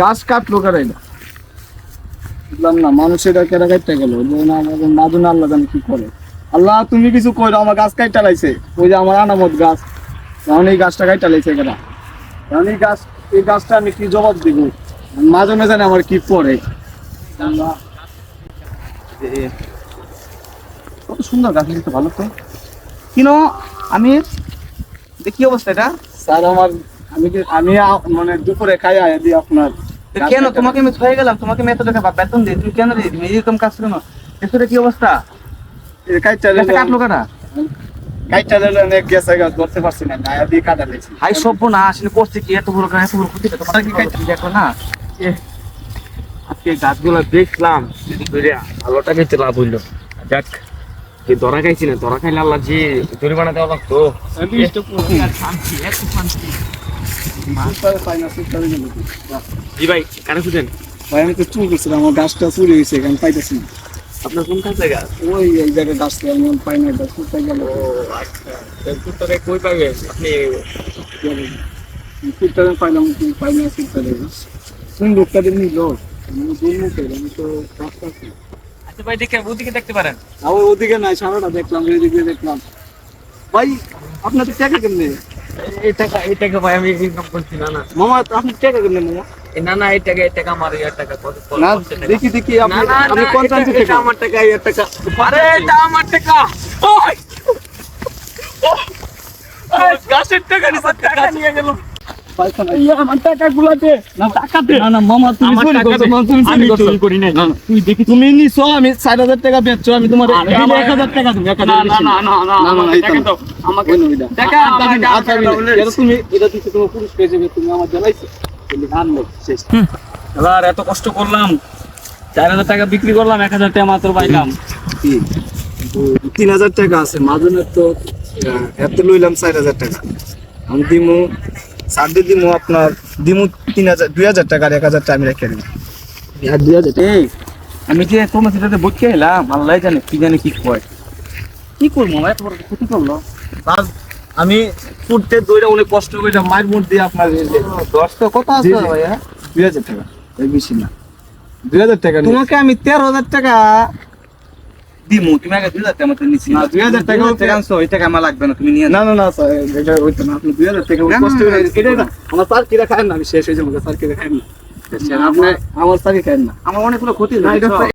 গাছ কাটলো কারাই না বুঝলাম না, মানুষের কেরা কাটতে গেল না, আমাদের মাদুন আল্লাহ জানি কি করে। আল্লাহ তুমি কিছু কইরো, আমার গাছ কাইটা লাইছে, ওই যে আমার আনামত গাছ, এখন এই গাছটা কাইটা লাইছে কেনা, এখন এই গাছটা আমি কি জবাব দিব, মাঝে মাঝে আমার কি পড়ে। কত সুন্দর গাছ, তো ভালো তো কিনো আমি দেখি অবস্থা এটা। স্যার আমি মানে দুপুরে খাই আয়া দিই আপনার। কেন তোমাকে আমি হয়ে গেলাম, তোমাকে আমি এত টাকা বেতন দিই, তুমি কেন দিই, তুমি এরকম কাজ করো না। এসরে কি অবস্থা, কাটলো কাটা কাইটা লেলে অনেক গেছে, গাছ ধরতে পারছি না, আয়া দিয়ে কাটা লেছি। হাই সভ্য না আসলে করছে কি, এত বড় ক্ষতিটা তোমার কি কাইটা দেখো না। আজকে গাছগুলো দেখলাম, আলোটা খেতে লাভ হইলো। যাক, যে ধরা খাইছি না, ধরা খাইলে আল্লাহ যে জরিমানা দেওয়া লাগতো। শান্তি, এত শান্তি। জি ভাই, কানে খুঁজেন। ভাই আমি তো চুল করছিলাম, আমার গাছটা চুরি হয়েছে, আমি পাইতেছি না। আপনার কোন কাছে গাছ? ওই এই জায়গায় গাছ আমি পাই না, গাছ কোথায় গেল। কুত্তারে কই পাবে আপনি? কুত্তারে পাইলাম, পাই না কুত্তারে। কোন লোকটা দিয়ে নিল, আমি তো রাস্তা আছি। আচ্ছা ভাই, দেখে ওদিকে দেখতে পারেন। ওদিকে নাই, সারাটা দেখলাম, এদিকে দেখলাম। ভাই আপনার তো টাকা কেমনে? এই টাকা ভাই আমি ইনকাম করছি না। না মামা আপনি টাকা কেমনে মামা? না, এই টাকা আমার, এই টাকা কত? না দেখি আপনি 50 টাকা আমার টাকা, এই টাকা। আরে এটা আমার টাকা। ওই গাছের টাকা নিছে, টাকা নিয়ে গেল। আমার টাকা গুলাতে না, টাকা দে না। মামা তুমি চুরি করছো, মামা তুমি চুরি করছো। চুরি করি নাই। তুই দেখি তুমি নিছো, আমি 4000 টাকা বেচছো, আমি তোমার 1000 টাকা তুমি 1000 টাকা দাও আমাকে টাকা তুমি এটা দিতে তোমার পুরুষ পেয়ে যাবে, তুমি আমার জ্বালাইছো তুমি আনলো শেষ। এবার এত কষ্ট করলাম, 4000 টাকা বিক্রি করলাম, 1000 টাকা মাত্র পাইলাম। 3000 টাকা আছে মাজনের তো, এত লইলাম 4000 টাকা। আমি দিমু সাড়ে দিমু আপনার, দিমু 2000 টাকা, আর 1000 টাকা আমি রেখে দিই। আর 2000 এই আমি যে তোমার সাথে বসে এলাম, আল্লাহ জানে কি জানে কি কয়, কি করবো এত বড় ক্ষতি করলো। আমি ফুটতে দইটা অনেক কষ্ট করে মায়ের মুখ দিয়ে আপনার 10 তো কত আছে ভাইয়া? 2000 টাকা, এই বেশি না, 2000 টাকা তোমাকে আমি 13,000 টাকা দিমু, তুমি আগে 2000 টাকা মতো নিছি। না, 2000 টাকা আনছো, ওই টাকা আমার লাগবে না, তুমি নিয়ে না না না স্যার, এটা হইতো না। আপনি 2000 টাকা কষ্ট করে এটা না, আমার স্যার কিরা খায় না, আমি শেষ হয়ে যাবো, স্যার কিরা খায় না, আপনি আমার স্যারই খায় না। আমার অনেকগুলো ক্ষতি না, এটা হয়েছে।